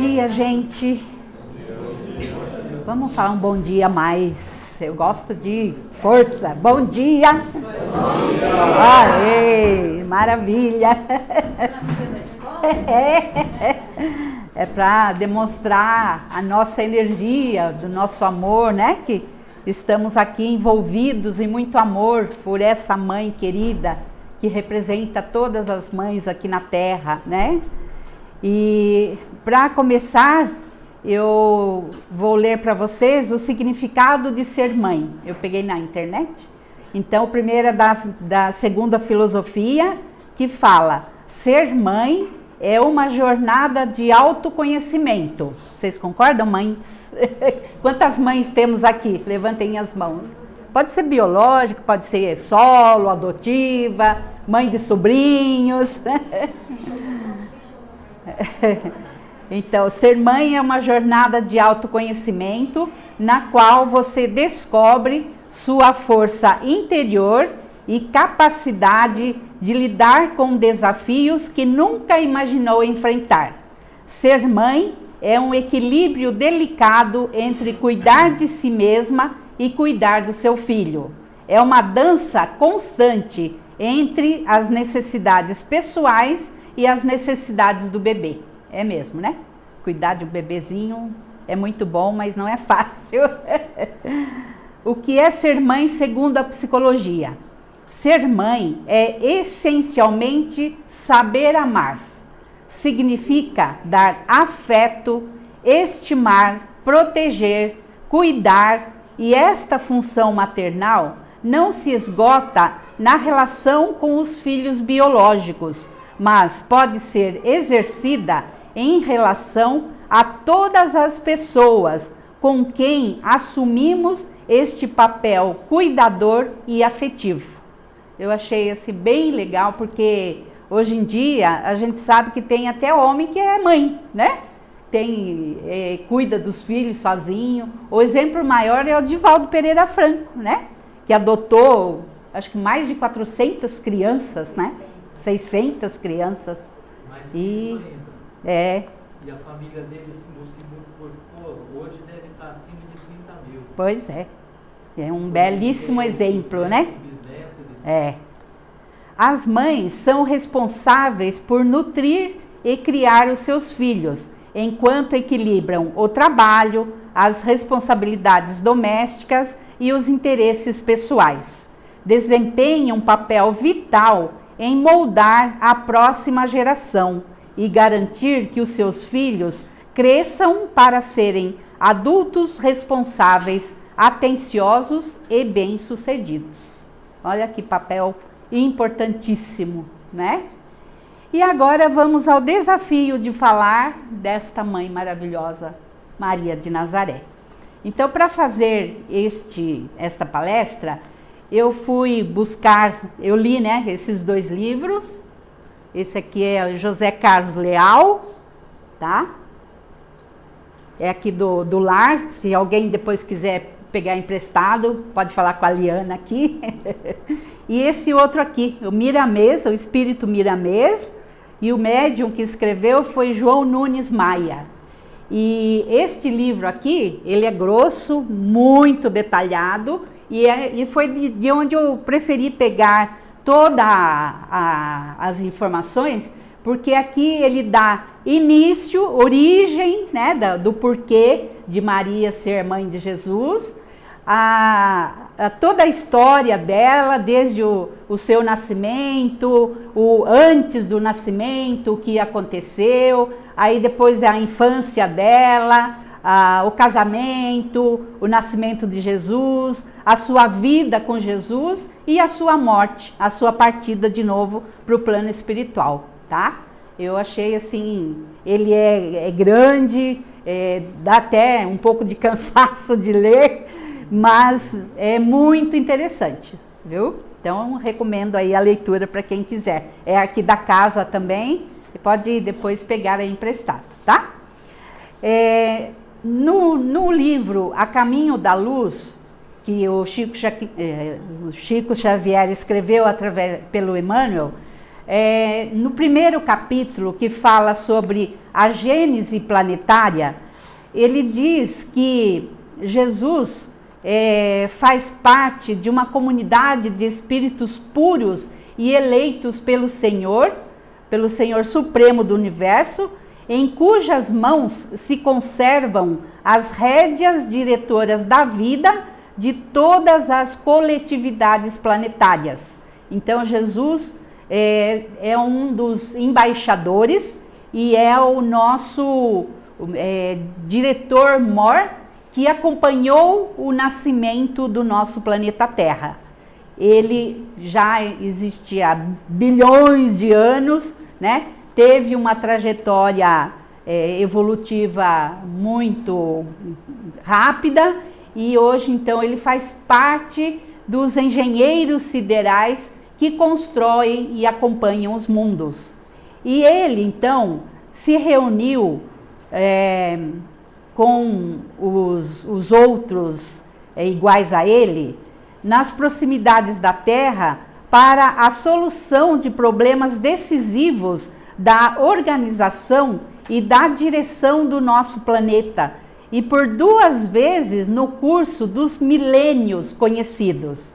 dia, gente. Vamos falar um bom dia mais. Eu gosto de força. Bom dia. Bom dia. Aê, maravilha. É para demonstrar a nossa energia, do nosso amor, né? Que estamos aqui envolvidos em muito amor por essa mãe querida que representa todas as mães aqui na Terra, né? E para começar, eu vou ler para vocês o significado de ser mãe. Eu peguei na internet. Então, o primeiro é da segunda filosofia, que fala: ser mãe é uma jornada de autoconhecimento. Vocês concordam, mães? Quantas mães temos aqui? Levantem as mãos. Pode ser biológica, pode ser solo, adotiva, mãe de sobrinhos. Então, ser mãe é uma jornada de autoconhecimento na qual você descobre sua força interior e capacidade de lidar com desafios que nunca imaginou enfrentar. Ser mãe é um equilíbrio delicado entre cuidar de si mesma e cuidar do seu filho. É uma dança constante entre as necessidades pessoais e as necessidades do bebê. É mesmo, né? Cuidar de um bebezinho é muito bom, mas não é fácil. O que é ser mãe segundo a psicologia? Ser mãe é essencialmente saber amar. Significa dar afeto, estimar, proteger, cuidar, e esta função maternal não se esgota na relação com os filhos biológicos, mas pode ser exercida em relação a todas as pessoas com quem assumimos este papel cuidador e afetivo. Eu achei assim bem legal, porque hoje em dia a gente sabe que tem até homem que é mãe, né? Cuida dos filhos sozinho. O exemplo maior é o Divaldo Pereira Franco, né? Que adotou, acho que mais de 400 crianças, né? 600 crianças. E a família dele se multiplicou, hoje deve estar acima de 30 mil. Pois é. É um belíssimo exemplo, né? É. As mães são responsáveis por nutrir e criar os seus filhos, enquanto equilibram o trabalho, as responsabilidades domésticas e os interesses pessoais. Desempenham um papel vital em moldar a próxima geração e garantir que os seus filhos cresçam para serem adultos responsáveis, atenciosos e bem-sucedidos. Olha que papel importantíssimo, né? E agora vamos ao desafio de falar desta mãe maravilhosa, Maria de Nazaré. Então, para fazer esta palestra, eu fui buscar, eu li, né, esses dois livros. Esse aqui é José Carlos Leal, tá? É aqui do Lar, se alguém depois quiser pegar emprestado, pode falar com a Liana aqui. E esse outro aqui, o Miramês, o Espírito Miramês, e o médium que escreveu foi João Nunes Maia. E este livro aqui, ele é grosso, muito detalhado, e foi de onde eu preferi pegar todas as informações, porque aqui ele dá início, origem, né, do porquê de Maria ser mãe de Jesus, toda a história dela, desde o seu nascimento, o antes do nascimento, o que aconteceu, aí depois a infância dela, o casamento, o nascimento de Jesus, a sua vida com Jesus e a sua morte, a sua partida de novo para o plano espiritual, tá? Eu achei assim, ele é grande, dá até um pouco de cansaço de ler, mas é muito interessante, viu? Então, recomendo aí a leitura para quem quiser. É aqui da casa também, você pode depois pegar aí emprestado, tá? No livro A Caminho da Luz, que o Chico Xavier escreveu pelo Emmanuel, no primeiro capítulo, que fala sobre a gênese planetária, ele diz que Jesus faz parte de uma comunidade de espíritos puros e eleitos pelo Senhor Supremo do Universo, em cujas mãos se conservam as rédeas diretoras da vida de todas as coletividades planetárias. Então Jesus é um dos embaixadores e é o nosso diretor-mor que acompanhou o nascimento do nosso planeta Terra. Ele já existe há bilhões de anos, né? Teve uma trajetória evolutiva muito rápida e hoje então ele faz parte dos engenheiros siderais que constroem e acompanham os mundos. E ele então se reuniu com os outros iguais a ele nas proximidades da Terra para a solução de problemas decisivos da organização e da direção do nosso planeta, e por 2 vezes no curso dos milênios conhecidos.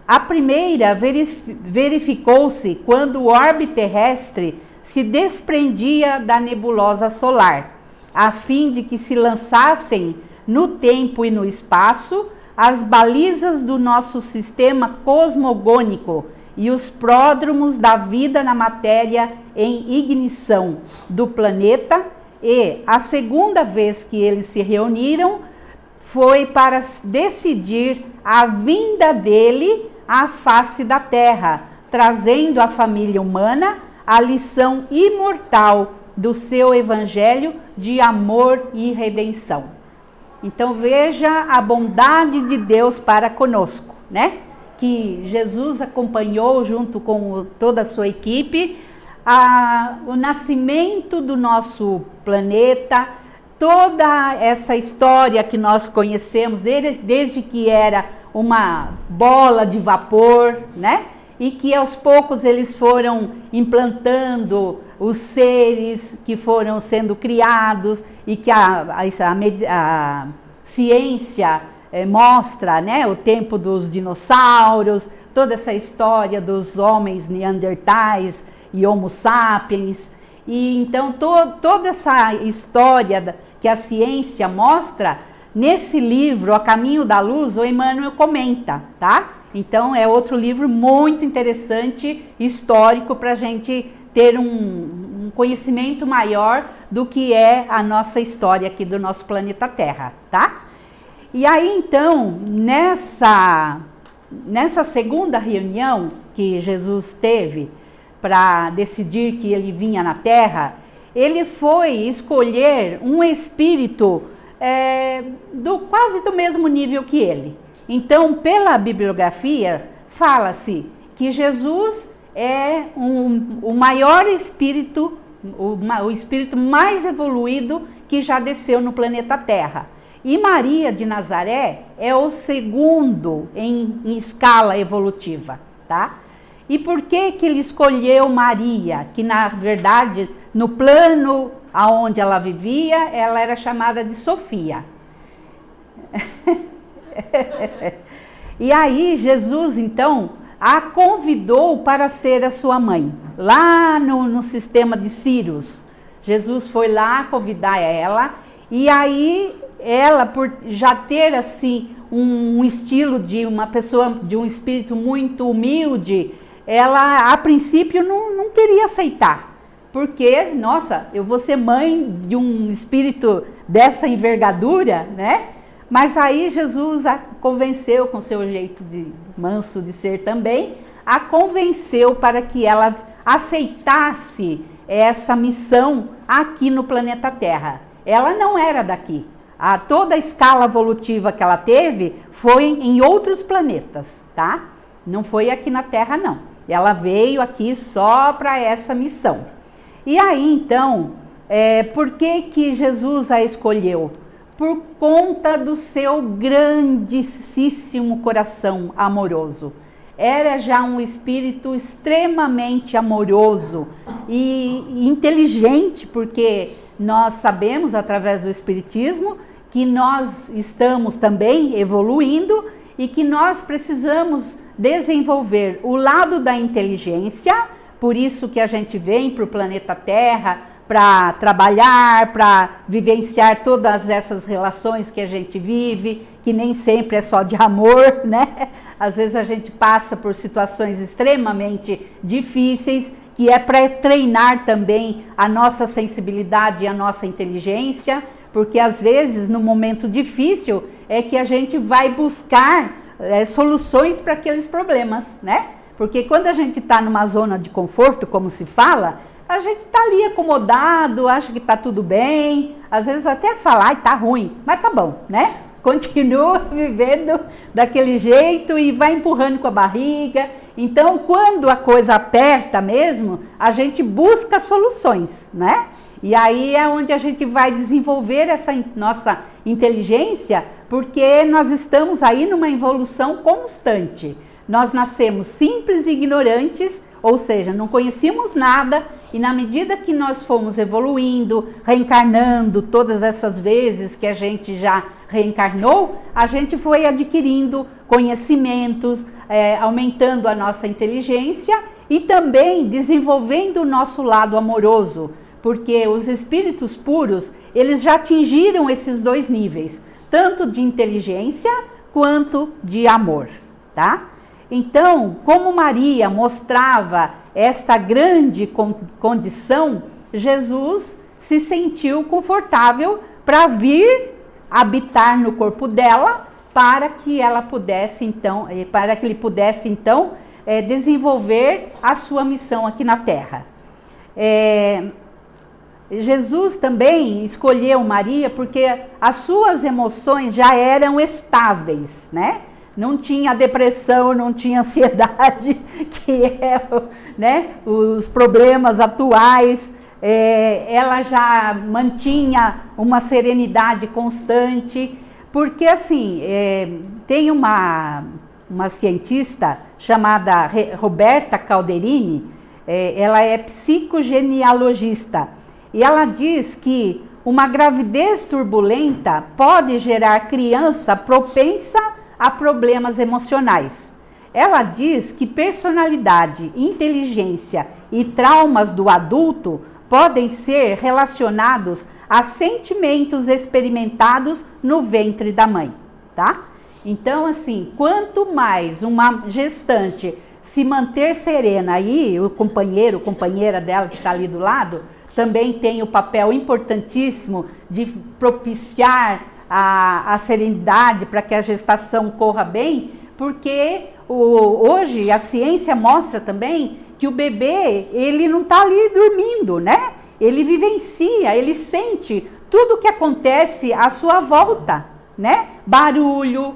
A primeira verificou-se quando o orbe terrestre se desprendia da nebulosa solar, a fim de que se lançassem no tempo e no espaço as balizas do nosso sistema cosmogônico e os pródromos da vida na matéria em ignição do planeta. E a segunda vez que eles se reuniram foi para decidir a vinda dele à face da Terra, trazendo à família humana a lição imortal do seu evangelho de amor e redenção. Então veja a bondade de Deus para conosco, né? Que Jesus acompanhou junto com toda a sua equipe o nascimento do nosso planeta, toda essa história que nós conhecemos desde que era uma bola de vapor, né? E que aos poucos eles foram implantando os seres que foram sendo criados e que a ciência mostra, né, o tempo dos dinossauros, toda essa história dos homens neandertais e homo sapiens. E então toda essa história que a ciência mostra, nesse livro, A Caminho da Luz, o Emmanuel comenta, tá? Então é outro livro muito interessante, histórico, para a gente ter um conhecimento maior do que é a nossa história aqui do nosso planeta Terra, tá? E aí então, nessa segunda reunião que Jesus teve para decidir que ele vinha na Terra, ele foi escolher um espírito quase do mesmo nível que ele. Então, pela bibliografia, fala-se que Jesus é o maior espírito, o espírito mais evoluído que já desceu no planeta Terra. E Maria de Nazaré é o segundo em escala evolutiva, tá? E por que ele escolheu Maria? Que na verdade, no plano aonde ela vivia, ela era chamada de Sofia. E aí Jesus então a convidou para ser a sua mãe, lá no sistema de Sirius. Jesus foi lá convidar ela, e aí ela, por já ter assim um estilo de uma pessoa, de um espírito muito humilde, ela a princípio não queria aceitar, porque, nossa, eu vou ser mãe de um espírito dessa envergadura, né? Mas aí Jesus a convenceu, com seu jeito de manso de ser também, a convenceu para que ela aceitasse essa missão aqui no planeta Terra. Ela não era daqui. Toda a escala evolutiva que ela teve foi em outros planetas, tá? Não foi aqui na Terra, não. Ela veio aqui só para essa missão. E aí, então, por que Jesus a escolheu? Por conta do seu grandíssimo coração amoroso. era já um espírito extremamente amoroso e inteligente, porque nós sabemos, através do Espiritismo, que nós estamos também evoluindo e que nós precisamos desenvolver o lado da inteligência, por isso que a gente vem para o planeta Terra, para trabalhar, para vivenciar todas essas relações que a gente vive, que nem sempre é só de amor, né? Às vezes a gente passa por situações extremamente difíceis, que é para treinar também a nossa sensibilidade e a nossa inteligência, porque às vezes no momento difícil é que a gente vai buscar soluções para aqueles problemas, né? Porque quando a gente está numa zona de conforto, como se fala, a gente está ali acomodado, acha que está tudo bem, às vezes até fala, ai, tá ruim, mas tá bom, né? Continua vivendo daquele jeito e vai empurrando com a barriga. Então, quando a coisa aperta mesmo, a gente busca soluções, né? E aí é onde a gente vai desenvolver essa nossa inteligência, porque nós estamos aí numa evolução constante. Nós nascemos simples e ignorantes, ou seja, não conhecíamos nada, e na medida que nós fomos evoluindo, reencarnando todas essas vezes que a gente já reencarnou, a gente foi adquirindo conhecimentos, aumentando a nossa inteligência e também desenvolvendo o nosso lado amoroso, porque os espíritos puros, eles já atingiram esses dois níveis, tanto de inteligência quanto de amor, tá? Então, como Maria mostrava esta grande condição, Jesus se sentiu confortável para vir habitar no corpo dela, para que ela pudesse então, desenvolver a sua missão aqui na Terra. Jesus também escolheu Maria porque as suas emoções já eram estáveis, né? Não tinha depressão, não tinha ansiedade, que é, né, os problemas atuais. Ela já mantinha uma serenidade constante, porque assim, tem uma cientista chamada Roberta Calderini, ela é psicogenealogista, e ela diz que uma gravidez turbulenta pode gerar criança propensa a problemas emocionais. Ela diz que personalidade, inteligência e traumas do adulto podem ser relacionados a sentimentos experimentados no ventre da mãe, tá? Então, assim, quanto mais uma gestante se manter serena, aí o companheiro, companheira dela que está ali do lado, também tem o papel importantíssimo de propiciar a serenidade para que a gestação corra bem, porque hoje a ciência mostra também que o bebê, ele não está ali dormindo, né? Ele vivencia, ele sente tudo o que acontece à sua volta, né? Barulho,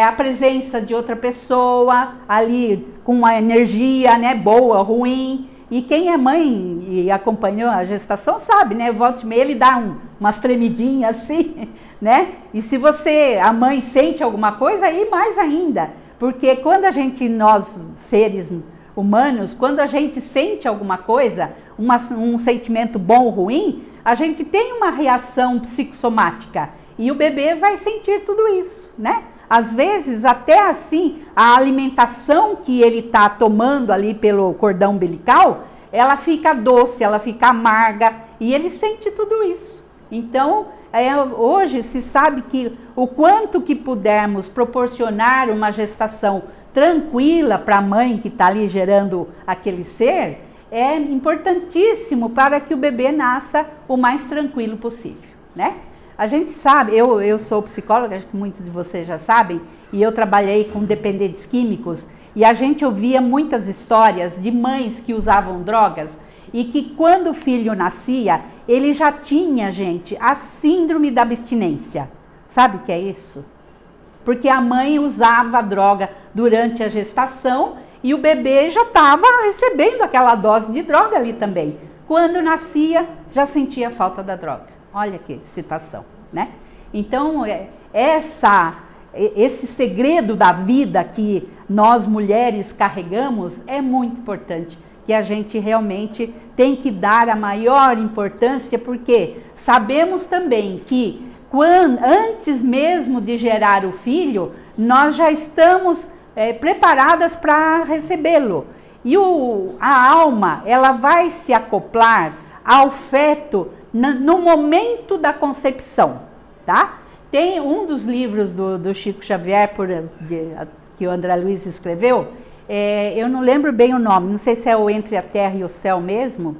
a presença de outra pessoa ali com uma energia, né, boa, ruim. E quem é mãe e acompanhou a gestação sabe, né? Volta e meia ele dá umas tremidinhas assim, né? E se a mãe sente alguma coisa, aí mais ainda. Porque quando nós seres humanos, quando a gente sente alguma coisa, um sentimento bom ou ruim, a gente tem uma reação psicossomática. E o bebê vai sentir tudo isso, né? Às vezes, até assim, a alimentação que ele está tomando ali pelo cordão umbilical, ela fica doce, ela fica amarga, e ele sente tudo isso. Então, hoje se sabe que o quanto que pudermos proporcionar uma gestação tranquila para a mãe que está ali gerando aquele ser, é importantíssimo para que o bebê nasça o mais tranquilo possível, né? A gente sabe, eu sou psicóloga, acho que muitos de vocês já sabem, e eu trabalhei com dependentes químicos, e a gente ouvia muitas histórias de mães que usavam drogas, e que quando o filho nascia, ele já tinha, gente, a síndrome da abstinência. Sabe o que é isso? Porque a mãe usava a droga durante a gestação, e o bebê já estava recebendo aquela dose de droga ali também. Quando nascia, já sentia falta da droga. Olha que situação, né? Então, esse segredo da vida que nós mulheres carregamos, é muito importante, que a gente realmente tem que dar a maior importância, porque sabemos também que antes mesmo de gerar o filho, nós já estamos preparadas para recebê-lo. E a alma, ela vai se acoplar ao feto no momento da concepção, tá? Tem um dos livros do Chico Xavier, que o André Luiz escreveu, eu não lembro bem o nome, não sei se é o Entre a Terra e o Céu mesmo,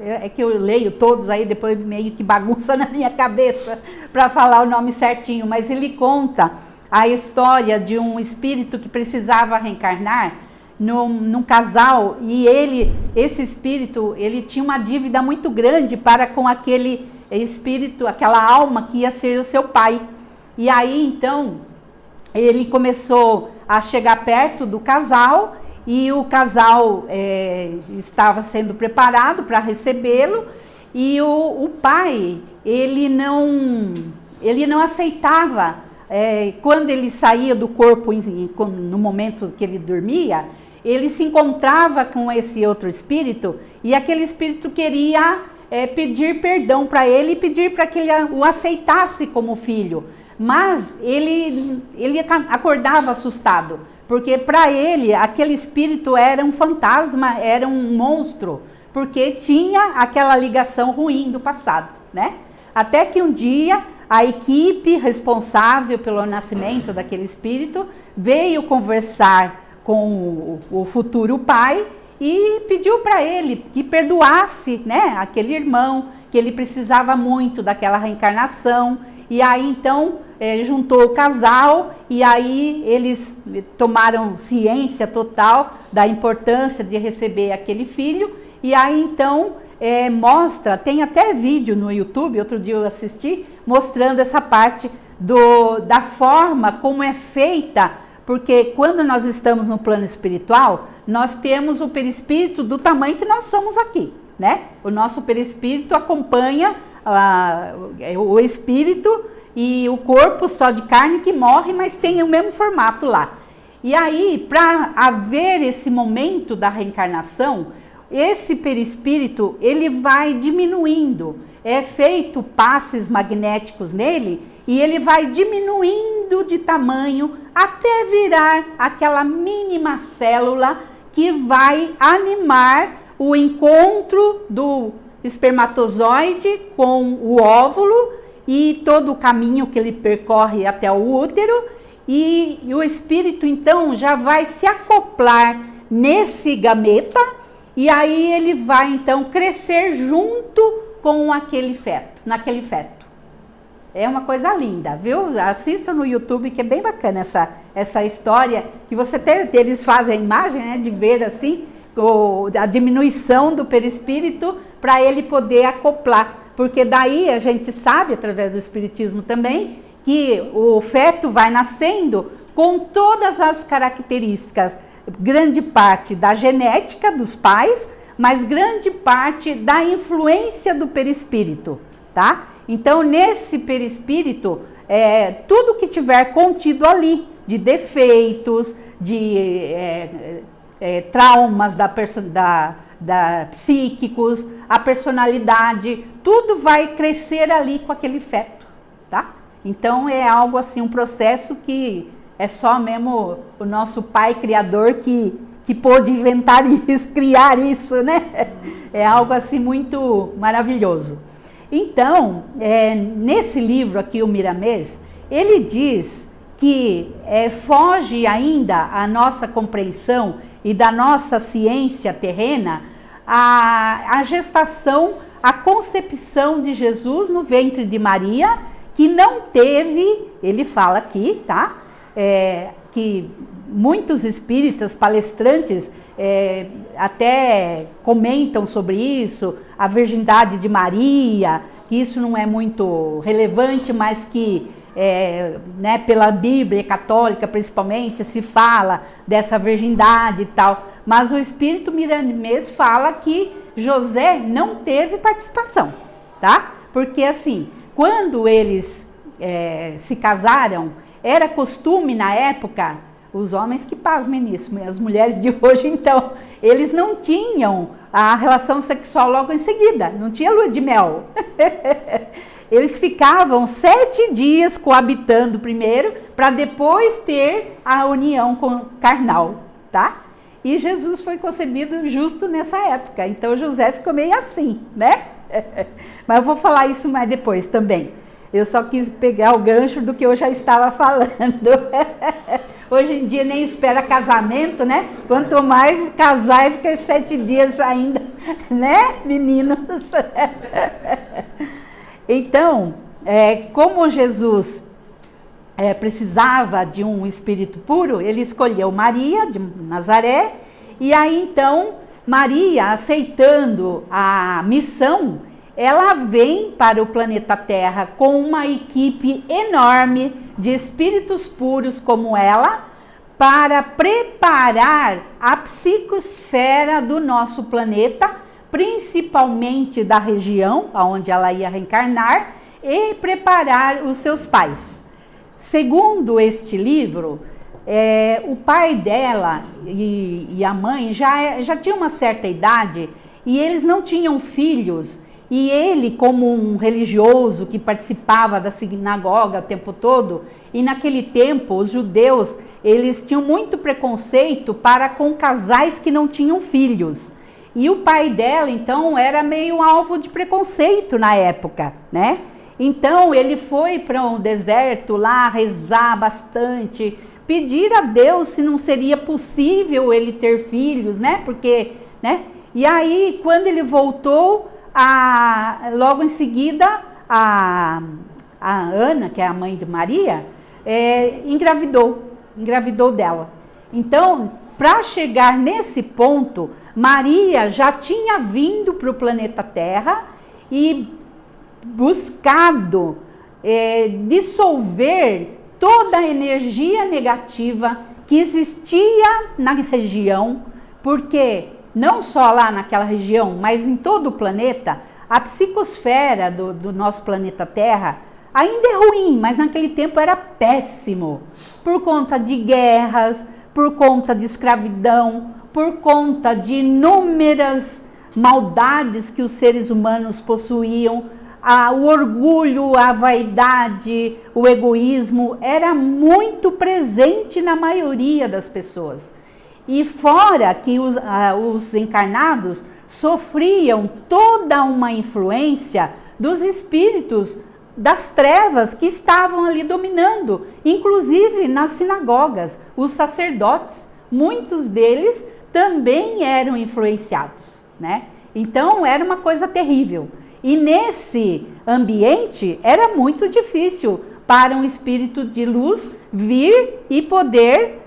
é que eu leio todos aí, depois meio que bagunça na minha cabeça para falar o nome certinho, mas ele conta a história de um espírito que precisava reencarnar num casal, e esse espírito, ele tinha uma dívida muito grande para com aquele espírito, aquela alma que ia ser o seu pai. E aí então ele começou a chegar perto do casal, e o casal estava sendo preparado para recebê-lo, e o pai, ele não aceitava, quando ele saía do corpo no momento que ele dormia, ele se encontrava com esse outro espírito, e aquele espírito queria pedir perdão para ele e pedir para que ele o aceitasse como filho. Mas ele acordava assustado, porque para ele aquele espírito era um fantasma, era um monstro, porque tinha aquela ligação ruim do passado, né? Até que um dia a equipe responsável pelo nascimento daquele espírito veio conversar com o futuro pai e pediu para ele que perdoasse, né, aquele irmão, que ele precisava muito daquela reencarnação. E aí então juntou o casal, e aí eles tomaram ciência total da importância de receber aquele filho. E aí então mostra, tem até vídeo no YouTube, outro dia eu assisti, mostrando essa parte da forma como é feita, porque quando nós estamos no plano espiritual, nós temos o perispírito do tamanho que nós somos aqui, né? O nosso perispírito acompanha o espírito, e o corpo só de carne que morre, mas tem o mesmo formato lá. E aí, para haver esse momento da reencarnação, esse perispírito, ele vai diminuindo, é feito passes magnéticos nele, e ele vai diminuindo de tamanho até virar aquela mínima célula que vai animar o encontro do espermatozoide com o óvulo, e todo o caminho que ele percorre até o útero, e o espírito então já vai se acoplar nesse gameta, e aí ele vai então crescer junto com naquele feto. É uma coisa linda, viu? Assista no YouTube, que é bem bacana essa história, que eles fazem a imagem, né, de ver assim a diminuição do perispírito para ele poder acoplar. Porque daí a gente sabe, através do espiritismo também, que o feto vai nascendo com todas as características, grande parte da genética dos pais, mas grande parte da influência do perispírito, tá? Então, nesse perispírito, tudo que tiver contido ali, de defeitos, de traumas psíquicos, a personalidade, tudo vai crescer ali com aquele feto, tá? Então é algo assim, um processo que é só mesmo o nosso pai criador que pôde inventar isso, criar isso, né? É algo assim muito maravilhoso. Então, nesse livro aqui, o Miramês, ele diz que foge ainda a nossa compreensão e da nossa ciência terrena a gestação, a concepção de Jesus no ventre de Maria, que não teve, ele fala aqui, tá? Que muitos espíritas, palestrantes, até comentam sobre isso, a virgindade de Maria, que isso não é muito relevante, mas que né, pela Bíblia católica principalmente se fala dessa virgindade e tal, mas o Espírito Miramês fala que José não teve participação, tá? Porque assim, quando eles se casaram, era costume na época Os homens que pasmem nisso, as mulheres de hoje, então, eles não tinham a relação sexual logo em seguida, não tinha lua de mel. Eles ficavam 7 dias coabitando primeiro, para depois ter a união carnal, tá? E Jesus foi concebido justo nessa época, então José ficou meio assim, né? Mas eu vou falar isso mais depois também. Eu só quis pegar o gancho do que eu já estava falando. Hoje em dia nem espera casamento, né? Quanto mais casar, fica 7 dias ainda, né, meninos? Então, como Jesus precisava de um espírito puro, ele escolheu Maria de Nazaré, e aí então Maria, aceitando a missão, ela vem para o planeta Terra com uma equipe enorme de espíritos puros como ela, para preparar a psicosfera do nosso planeta, principalmente da região onde ela ia reencarnar, e preparar os seus pais. Segundo este livro, o pai dela e a mãe já tinham uma certa idade e eles não tinham filhos. E ele, como um religioso que participava da sinagoga o tempo todo, e naquele tempo os judeus, eles tinham muito preconceito para com casais que não tinham filhos. E o pai dela, então, era meio alvo de preconceito na época, né? Então, ele foi para um deserto lá rezar bastante, pedir a Deus se não seria possível ele ter filhos, né? Porque, né? E aí, quando ele voltou, logo em seguida, a Ana, que é a mãe de Maria, engravidou dela. Então, para chegar nesse ponto, Maria já tinha vindo para o planeta Terra e buscado dissolver toda a energia negativa que existia na região, porque não só lá naquela região, mas em todo o planeta, a psicosfera do nosso planeta Terra ainda é ruim, mas naquele tempo era péssimo, por conta de guerras, por conta de escravidão, por conta de inúmeras maldades que os seres humanos possuíam. O orgulho, a vaidade, o egoísmo era muito presente na maioria das pessoas. E fora que os encarnados sofriam toda uma influência dos espíritos das trevas que estavam ali dominando, inclusive nas sinagogas, os sacerdotes, muitos deles também eram influenciados, né? Então era uma coisa terrível. E nesse ambiente era muito difícil para um espírito de luz vir e poder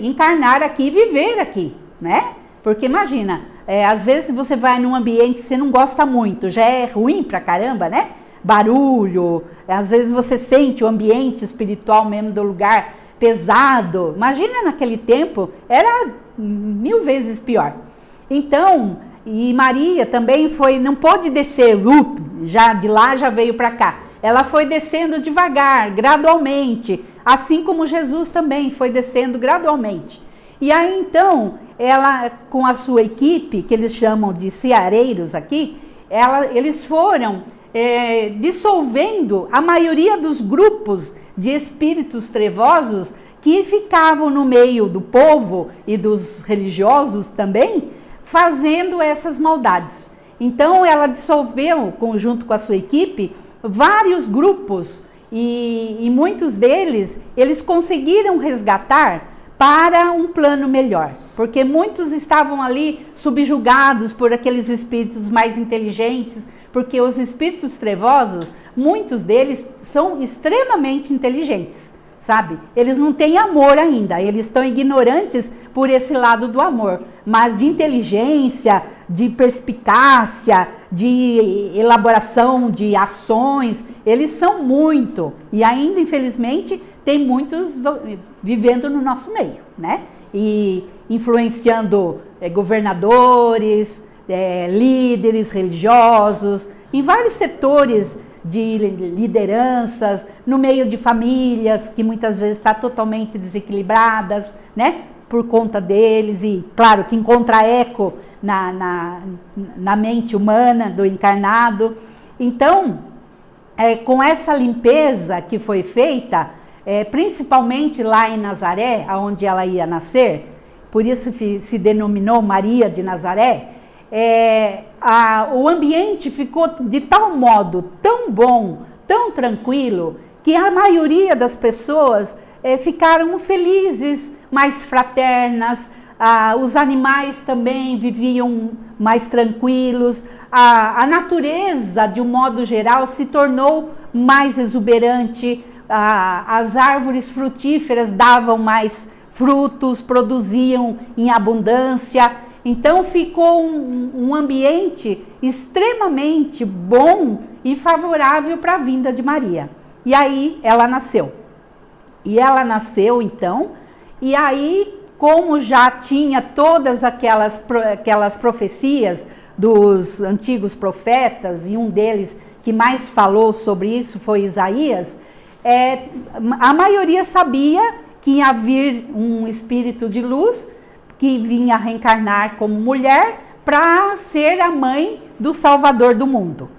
encarnar aqui e viver aqui, né? Porque imagina, às vezes você vai num ambiente que você não gosta muito, já é ruim pra caramba, né? Barulho, às vezes você sente o ambiente espiritual mesmo do lugar pesado. Imagina naquele tempo, era 1000 vezes pior. Então, e Maria também não pôde descer, já de lá já veio para cá. Ela foi descendo devagar, gradualmente, assim como Jesus também foi descendo gradualmente. E aí então, ela com a sua equipe, que eles chamam de ceareiros aqui, eles foram dissolvendo a maioria dos grupos de espíritos trevosos que ficavam no meio do povo e dos religiosos também, fazendo essas maldades. Então ela dissolveu, junto com a sua equipe, vários grupos e muitos deles, eles conseguiram resgatar para um plano melhor, porque muitos estavam ali subjugados por aqueles espíritos mais inteligentes, porque os espíritos trevosos, muitos deles são extremamente inteligentes, sabe? Eles não têm amor ainda, eles estão ignorantes por esse lado do amor, mas de inteligência, de perspicácia, de elaboração de ações, eles são muito, e ainda infelizmente tem muitos vivendo no nosso meio, né? E influenciando governadores, líderes religiosos, em vários setores de lideranças, no meio de famílias que muitas vezes estão totalmente desequilibradas, né? Por conta deles, e claro que encontra eco na mente humana do encarnado. Então, com essa limpeza que foi feita, principalmente lá em Nazaré, onde ela ia nascer, por isso se denominou Maria de Nazaré, o ambiente ficou de tal modo tão bom, tão tranquilo, que a maioria das pessoas ficaram felizes, mais fraternas, os animais também viviam mais tranquilos, a natureza, de um modo geral, se tornou mais exuberante, as árvores frutíferas davam mais frutos, produziam em abundância, então ficou um ambiente extremamente bom e favorável para a vinda de Maria. E aí ela nasceu. Então, e aí, como já tinha todas aquelas profecias dos antigos profetas, e um deles que mais falou sobre isso foi Isaías, a maioria sabia que ia vir um espírito de luz que vinha reencarnar como mulher para ser a mãe do Salvador do mundo.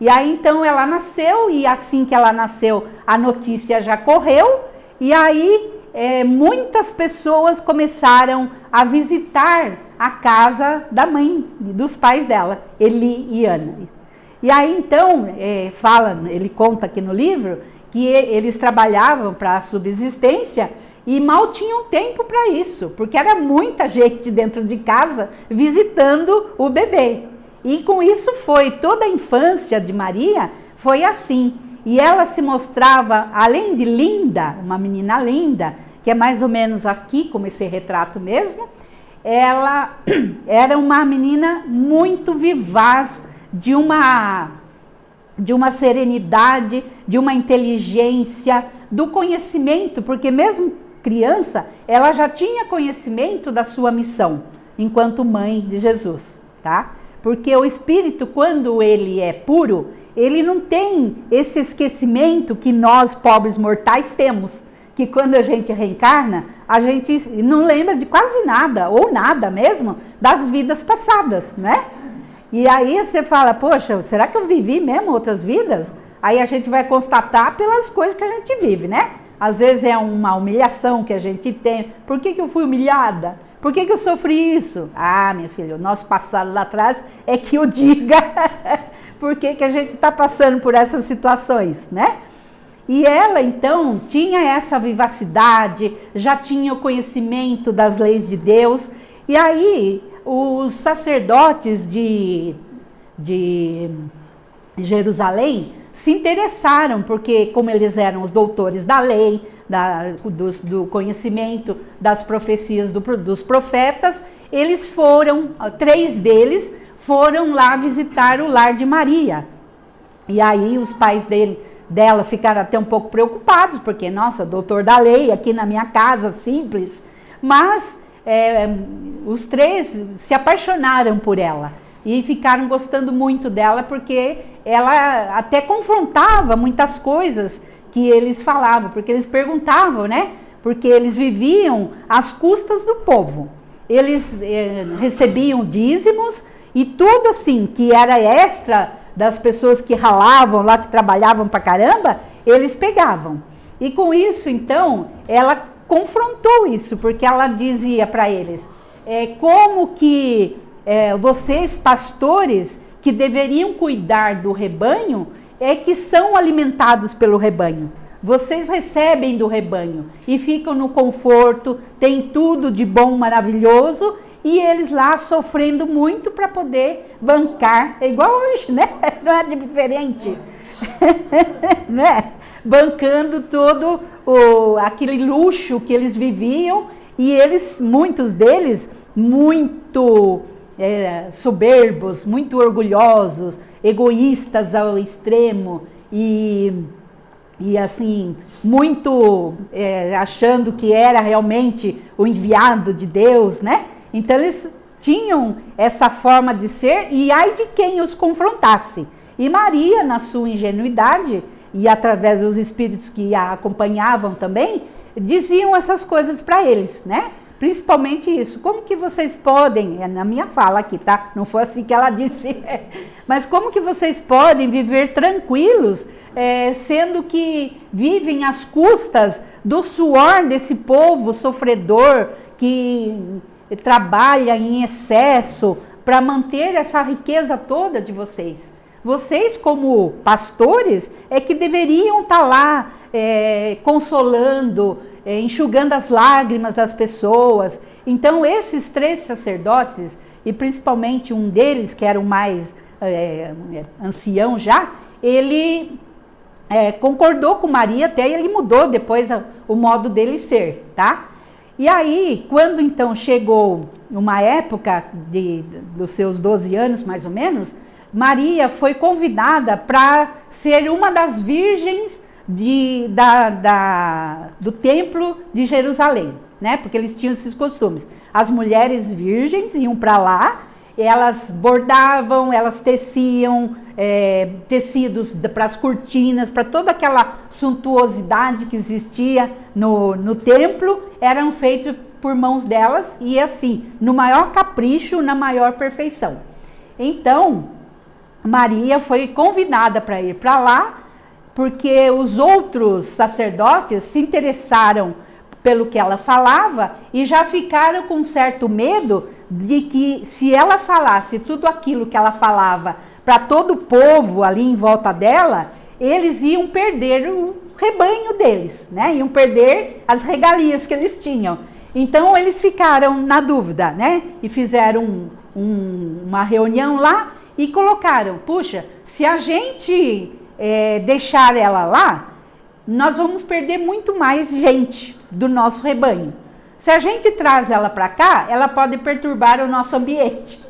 E aí então ela nasceu, e assim que ela nasceu a notícia já correu, e aí muitas pessoas começaram a visitar a casa da mãe, dos pais dela, Eli e Ana. E aí então ele conta aqui no livro que eles trabalhavam para a subsistência e mal tinham tempo para isso, porque era muita gente dentro de casa visitando o bebê. E com isso toda a infância de Maria foi assim. E ela se mostrava, além de linda, uma menina linda, que é mais ou menos aqui, como esse retrato mesmo, ela era uma menina muito vivaz, de uma serenidade, de uma inteligência, do conhecimento, porque mesmo criança, ela já tinha conhecimento da sua missão, enquanto mãe de Jesus, tá? Porque o espírito, quando ele é puro, ele não tem esse esquecimento que nós, pobres mortais, temos. Que quando a gente reencarna, a gente não lembra de quase nada, ou nada mesmo, das vidas passadas, né? E aí você fala, poxa, será que eu vivi mesmo outras vidas? Aí a gente vai constatar pelas coisas que a gente vive, né? Às vezes é uma humilhação que a gente tem. Por que eu fui humilhada? Por que eu sofri isso? Ah, minha filha, o nosso passado lá atrás é que o diga por que a gente está passando por essas situações, né? E ela, então, tinha essa vivacidade, já tinha o conhecimento das leis de Deus. E aí, os sacerdotes de Jerusalém se interessaram, porque como eles eram os doutores da lei, do conhecimento das profecias dos profetas, eles foram, 3 deles foram lá visitar o lar de Maria. E aí os pais dela ficaram até um pouco preocupados, porque, nossa, doutor da lei aqui na minha casa, simples. Mas os 3 se apaixonaram por ela e ficaram gostando muito dela, porque ela até confrontava muitas coisas que eles falavam, porque eles perguntavam, né? Porque eles viviam às custas do povo. Eles recebiam dízimos e tudo assim, que era extra das pessoas que ralavam lá, que trabalhavam pra caramba, eles pegavam. E com isso, então, ela confrontou isso, porque ela dizia para eles, como que vocês, pastores, que deveriam cuidar do rebanho, que são alimentados pelo rebanho. Vocês recebem do rebanho e ficam no conforto, tem tudo de bom, maravilhoso, e eles lá sofrendo muito para poder bancar, igual hoje, né? Não é diferente, né? Bancando todo aquele luxo que eles viviam, e muitos deles, muito soberbos, muito orgulhosos, egoístas ao extremo, e assim, muito achando que era realmente o enviado de Deus, né? Então eles tinham essa forma de ser, e ai de quem os confrontasse. E Maria, na sua ingenuidade, e através dos espíritos que a acompanhavam também, diziam essas coisas para eles, né? Principalmente isso, como que vocês podem, é na minha fala aqui, tá? Não foi assim que ela disse, mas como que vocês podem viver tranquilos, sendo que vivem às custas do suor desse povo sofredor, que trabalha em excesso para manter essa riqueza toda de vocês. Vocês, como pastores, é que deveriam estar lá consolando, enxugando as lágrimas das pessoas. Então, esses 3 sacerdotes, e principalmente um deles, que era o mais ancião já, ele concordou com Maria, até ele mudou depois o modo dele ser, tá? E aí, quando então chegou uma época dos seus 12 anos, mais ou menos, Maria foi convidada para ser uma das virgens do templo de Jerusalém, né? Porque eles tinham esses costumes. As mulheres virgens iam para lá, elas bordavam, elas teciam tecidos para as cortinas, para toda aquela suntuosidade que existia no templo, eram feitos por mãos delas e assim, no maior capricho, na maior perfeição. Então, Maria foi convidada para ir para lá, porque os outros sacerdotes se interessaram pelo que ela falava e já ficaram com certo medo de que, se ela falasse tudo aquilo que ela falava para todo o povo ali em volta dela, eles iam perder o rebanho deles, né? Iam perder as regalias que eles tinham. Então eles ficaram na dúvida, né? E fizeram uma reunião lá e colocaram: puxa, se a gente deixar ela lá, nós vamos perder muito mais gente do nosso rebanho. Se a gente traz ela para cá, ela pode perturbar o nosso ambiente.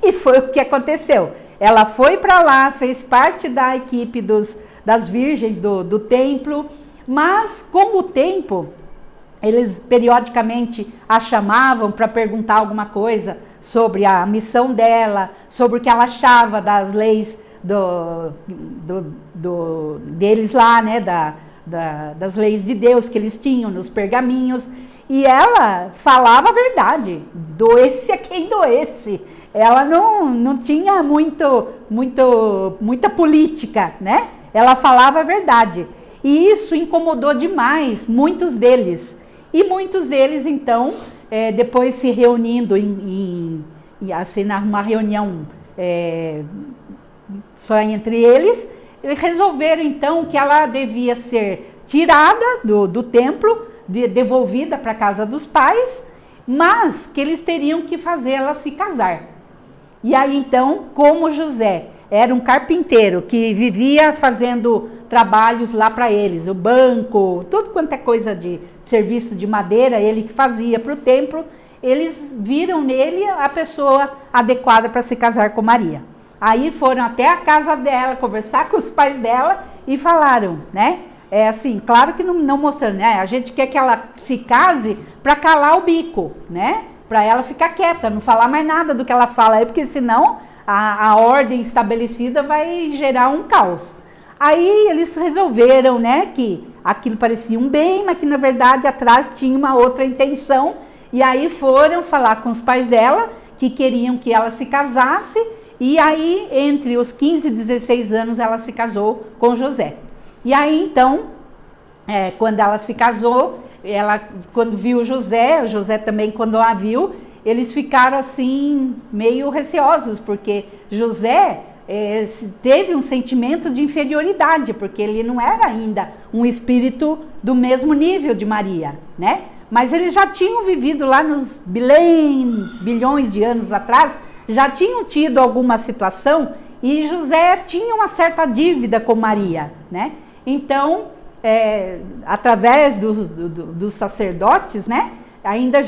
E foi o que aconteceu. Ela foi para lá, fez parte da equipe das virgens do templo, mas com o tempo, eles periodicamente a chamavam para perguntar alguma coisa sobre a missão dela, sobre o que ela achava das leis deles lá, né, das leis de Deus que eles tinham nos pergaminhos, e ela falava a verdade, doesse a quem doesse. Ela não tinha muita política, né? Ela falava a verdade, e isso incomodou demais muitos deles, e muitos deles então, depois se reunindo assim, numa reunião só entre eles resolveram então que ela devia ser tirada do templo, devolvida para a casa dos pais, mas que eles teriam que fazê-la se casar. E aí então, como José era um carpinteiro que vivia fazendo trabalhos lá para eles, o banco, tudo quanto é coisa de serviço de madeira, ele que fazia para o templo, eles viram nele a pessoa adequada para se casar com Maria. Aí foram até a casa dela, conversar com os pais dela e falaram, né? Assim, claro que não mostrando, né? A gente quer que ela se case para calar o bico, né? Para ela ficar quieta, não falar mais nada do que ela fala aí, porque senão a ordem estabelecida vai gerar um caos. Aí eles resolveram, né, que aquilo parecia um bem, mas que na verdade atrás tinha uma outra intenção. E aí foram falar com os pais dela, que queriam que ela se casasse. E aí, entre os 15 e 16 anos, ela se casou com José. E aí, então, quando ela se casou, quando viu José também, quando a viu, eles ficaram assim, meio receosos, porque José teve um sentimento de inferioridade, porque ele não era ainda um espírito do mesmo nível de Maria, né? Mas eles já tinham vivido lá nos bilhões de anos atrás, já tinham tido alguma situação, e José tinha uma certa dívida com Maria, né? Então, através dos sacerdotes, né? Ainda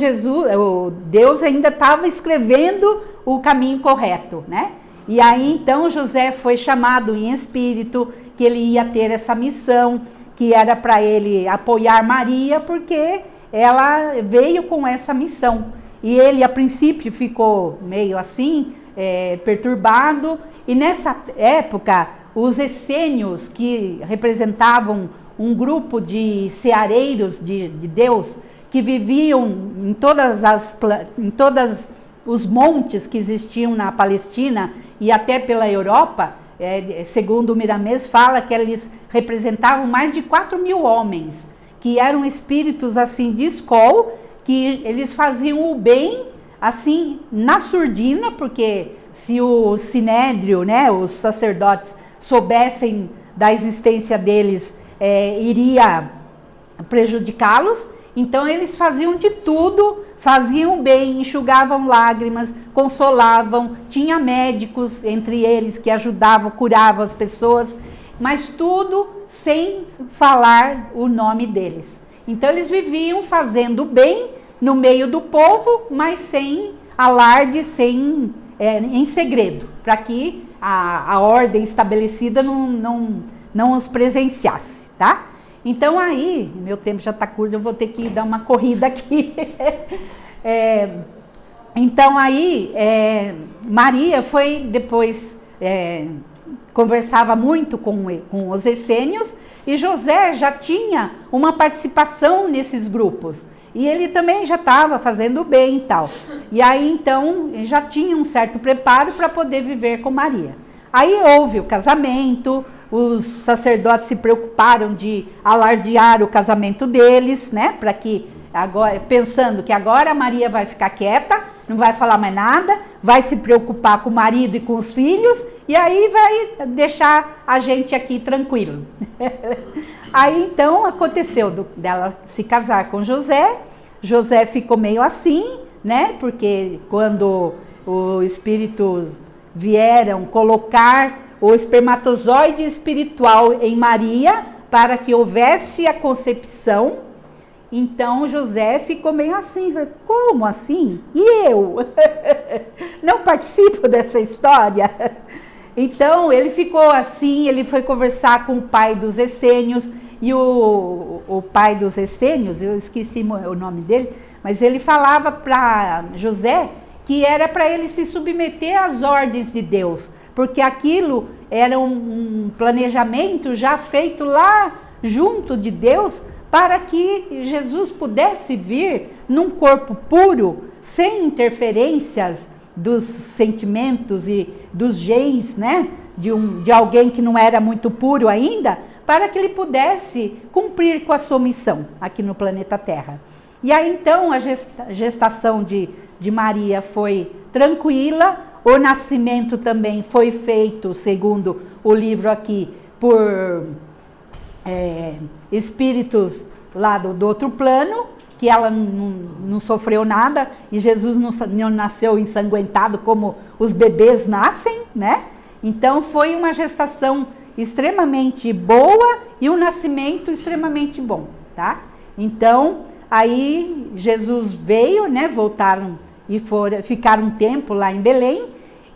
Deus ainda estava escrevendo o caminho correto, né? E aí então José foi chamado em espírito, que ele ia ter essa missão, que era para ele apoiar Maria, porque ela veio com essa missão. E ele, a princípio, ficou meio assim, perturbado. E nessa época, os essênios, que representavam um grupo de ceareiros de Deus, que viviam em todos os montes que existiam na Palestina e até pela Europa, segundo o Miramês fala que eles representavam mais de 4.000 homens, que eram espíritos assim de escol, que eles faziam o bem assim na surdina, porque se o sinédrio, né, os sacerdotes soubessem da existência deles, iria prejudicá-los. Então eles faziam de tudo, faziam bem, enxugavam lágrimas, consolavam, tinha médicos entre eles que ajudavam, curavam as pessoas, mas tudo sem falar o nome deles. Então eles viviam fazendo bem no meio do povo, mas sem alarde, em segredo, para que a ordem estabelecida não os presenciasse, tá? Então aí, meu tempo já está curto, eu vou ter que dar uma corrida aqui. Então aí, Maria foi depois, conversava muito com os essênios, e José já tinha uma participação nesses grupos. E ele também já estava fazendo bem e tal. E aí então, já tinha um certo preparo para poder viver com Maria. Aí houve o casamento, os sacerdotes se preocuparam de alardear o casamento deles, né? Para que, agora, pensando que agora a Maria vai ficar quieta, não vai falar mais nada, vai se preocupar com o marido e com os filhos, e aí vai deixar a gente aqui tranquilo. Aí então aconteceu dela se casar com José. José ficou meio assim, né? Porque quando os espíritos vieram colocar o espermatozoide espiritual em Maria para que houvesse a concepção, então José ficou meio assim, como assim? E eu? Não participo dessa história? Então ele ficou assim, ele foi conversar com o pai dos essênios, e o pai dos essênios, eu esqueci o nome dele, mas ele falava para José que era para ele se submeter às ordens de Deus, porque aquilo era um planejamento já feito lá junto de Deus, para que Jesus pudesse vir num corpo puro, sem interferências dos sentimentos e dos genes, né, de alguém que não era muito puro ainda, para que ele pudesse cumprir com a sua missão aqui no planeta Terra. E aí então a gestação de Maria foi tranquila, o nascimento também foi feito, segundo o livro aqui, por espíritos lá do outro plano, que ela não sofreu nada, e Jesus não nasceu ensanguentado como os bebês nascem, né? Então foi uma gestação extremamente boa e um nascimento extremamente bom, tá? Então, aí Jesus veio, né? Voltaram e ficaram um tempo lá em Belém.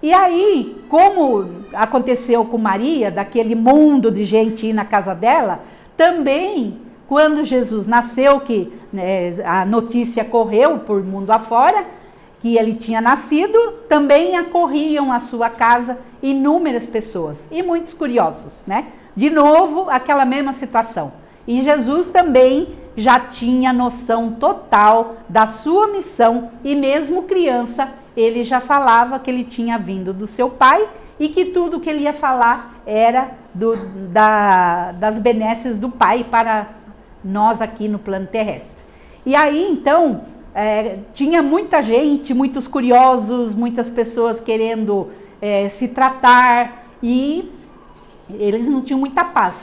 E aí, como aconteceu com Maria, daquele mundo de gente ir na casa dela, também quando Jesus nasceu, que a notícia correu por mundo afora, que ele tinha nascido, também acorriam à sua casa inúmeras pessoas e muitos curiosos, né? De novo, aquela mesma situação. E Jesus também já tinha noção total da sua missão, e mesmo criança, ele já falava que ele tinha vindo do seu pai e que tudo que ele ia falar era das benesses do pai para nós aqui no plano terrestre. E aí, então, tinha muita gente, muitos curiosos, muitas pessoas querendo se tratar, e eles não tinham muita paz.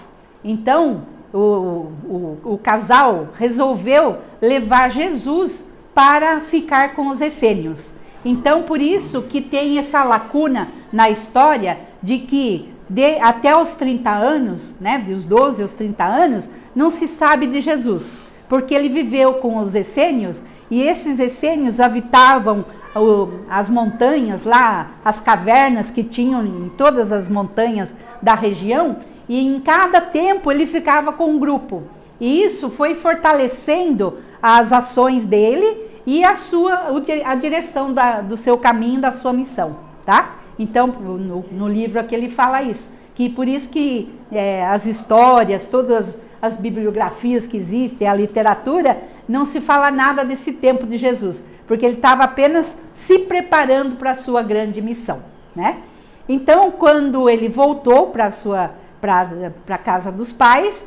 Então, o casal resolveu levar Jesus para ficar com os essênios. Então, por isso que tem essa lacuna na história de que até os 30 anos, né, dos 12 aos 30 anos, não se sabe de Jesus, porque ele viveu com os essênios, e esses essênios habitavam as montanhas lá, as cavernas que tinham em todas as montanhas da região, e em cada tempo ele ficava com um grupo. E isso foi fortalecendo as ações dele e a direção do seu caminho, da sua missão, tá? Então, no livro aqui ele fala isso, que por isso que as histórias, todas as bibliografias que existem, a literatura, não se fala nada desse tempo de Jesus, porque ele estava apenas se preparando para a sua grande missão, né? Então, quando ele voltou para a casa dos pais,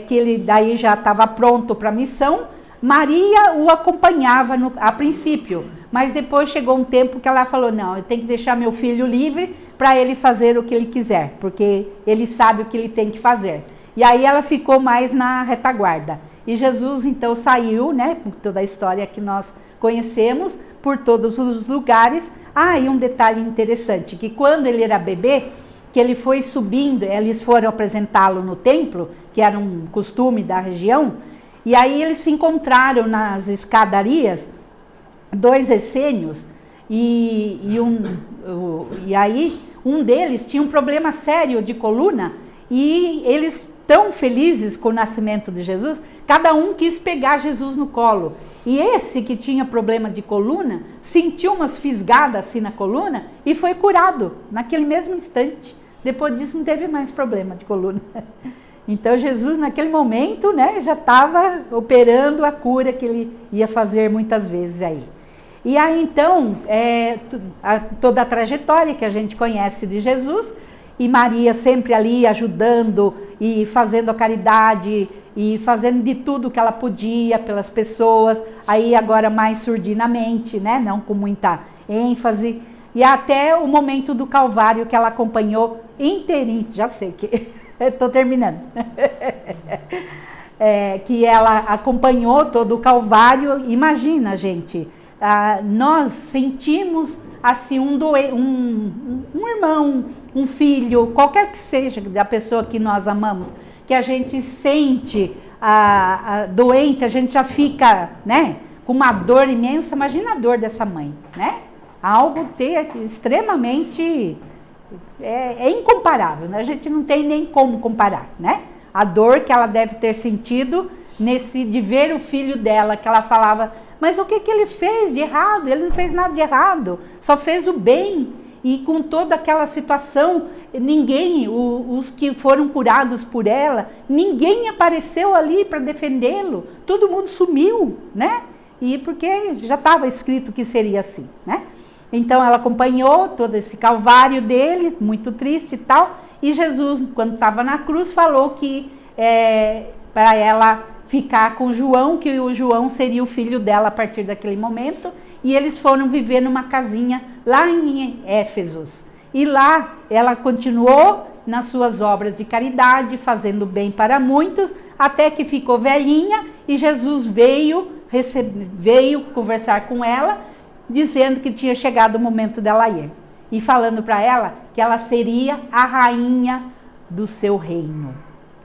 que ele daí já estava pronto para a missão, Maria o acompanhava a princípio, mas depois chegou um tempo que ela falou, não, eu tenho que deixar meu filho livre para ele fazer o que ele quiser, porque ele sabe o que ele tem que fazer. E aí ela ficou mais na retaguarda. E Jesus então saiu, né, por toda a história que nós conhecemos, por todos os lugares. E um detalhe interessante, que quando ele era bebê, que ele foi subindo, eles foram apresentá-lo no templo, que era um costume da região, e aí eles se encontraram nas escadarias, 2 essênios, e aí um deles tinha um problema sério de coluna, e eles, tão felizes com o nascimento de Jesus, cada um quis pegar Jesus no colo. E esse que tinha problema de coluna, sentiu umas fisgadas assim na coluna e foi curado naquele mesmo instante. Depois disso não teve mais problema de coluna. Então Jesus naquele momento, né, já estava operando a cura que ele ia fazer muitas vezes aí. E aí então, toda a trajetória que a gente conhece de Jesus, e Maria sempre ali ajudando e fazendo a caridade e fazendo de tudo que ela podia pelas pessoas, aí agora mais surdinamente, né, não com muita ênfase, e até o momento do Calvário que ela acompanhou inteirinho, já sei que estou terminando, que ela acompanhou todo o Calvário. Imagina, gente, nós sentimos assim um irmão, um filho, qualquer que seja da pessoa que nós amamos, que a gente sente doente, a gente já fica, né, com uma dor imensa. Imagina a dor dessa mãe, né? Algo extremamente incomparável, né? A gente não tem nem como comparar, né? A dor que ela deve ter sentido de ver o filho dela, que ela falava, mas o que ele fez de errado? Ele não fez nada de errado, só fez o bem. E com toda aquela situação, ninguém, os que foram curados por ela, ninguém apareceu ali para defendê-lo, todo mundo sumiu, né? E porque já estava escrito que seria assim, né? Então ela acompanhou todo esse calvário dele, muito triste e tal, e Jesus, quando estava na cruz, falou que para ela ficar com João, que o João seria o filho dela a partir daquele momento, e eles foram viver numa casinha lá em Éfesos. E lá ela continuou nas suas obras de caridade, fazendo bem para muitos, até que ficou velhinha, e Jesus veio conversar com ela, dizendo que tinha chegado o momento dela ir, e falando para ela que ela seria a rainha do seu reino,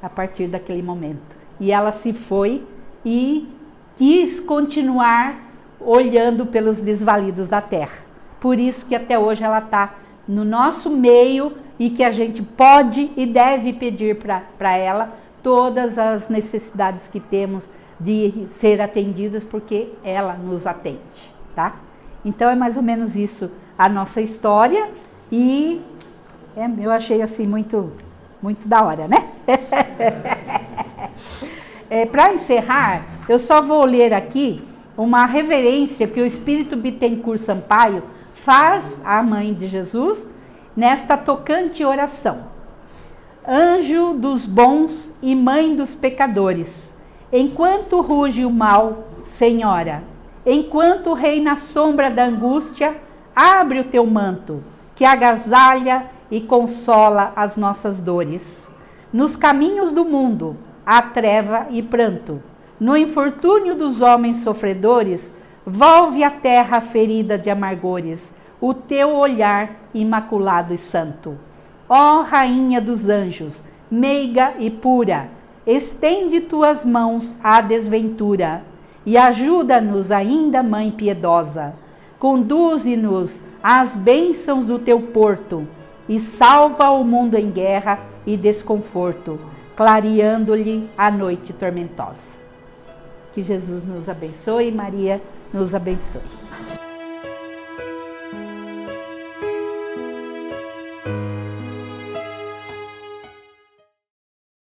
a partir daquele momento. E ela se foi e quis continuar olhando pelos desvalidos da terra. Por isso que até hoje ela está no nosso meio, e que a gente pode e deve pedir para ela todas as necessidades que temos de ser atendidas, porque ela nos atende, tá? Então é mais ou menos isso a nossa história, e eu achei assim muito da hora, né? Para encerrar, eu só vou ler aqui uma reverência que o Espírito Bittencourt Sampaio faz à Mãe de Jesus nesta tocante oração. Anjo dos bons e mãe dos pecadores, enquanto ruge o mal, Senhora, enquanto reina a sombra da angústia, abre o teu manto, que agasalha e consola as nossas dores. Nos caminhos do mundo há treva e pranto. No infortúnio dos homens sofredores, volve a terra ferida de amargores, o teu olhar imaculado e santo. Ó Rainha dos anjos, meiga e pura, estende tuas mãos à desventura e ajuda-nos ainda, Mãe piedosa. Conduze-nos às bênçãos do teu porto e salva o mundo em guerra e desconforto, clareando-lhe a noite tormentosa. Que Jesus nos abençoe e Maria nos abençoe.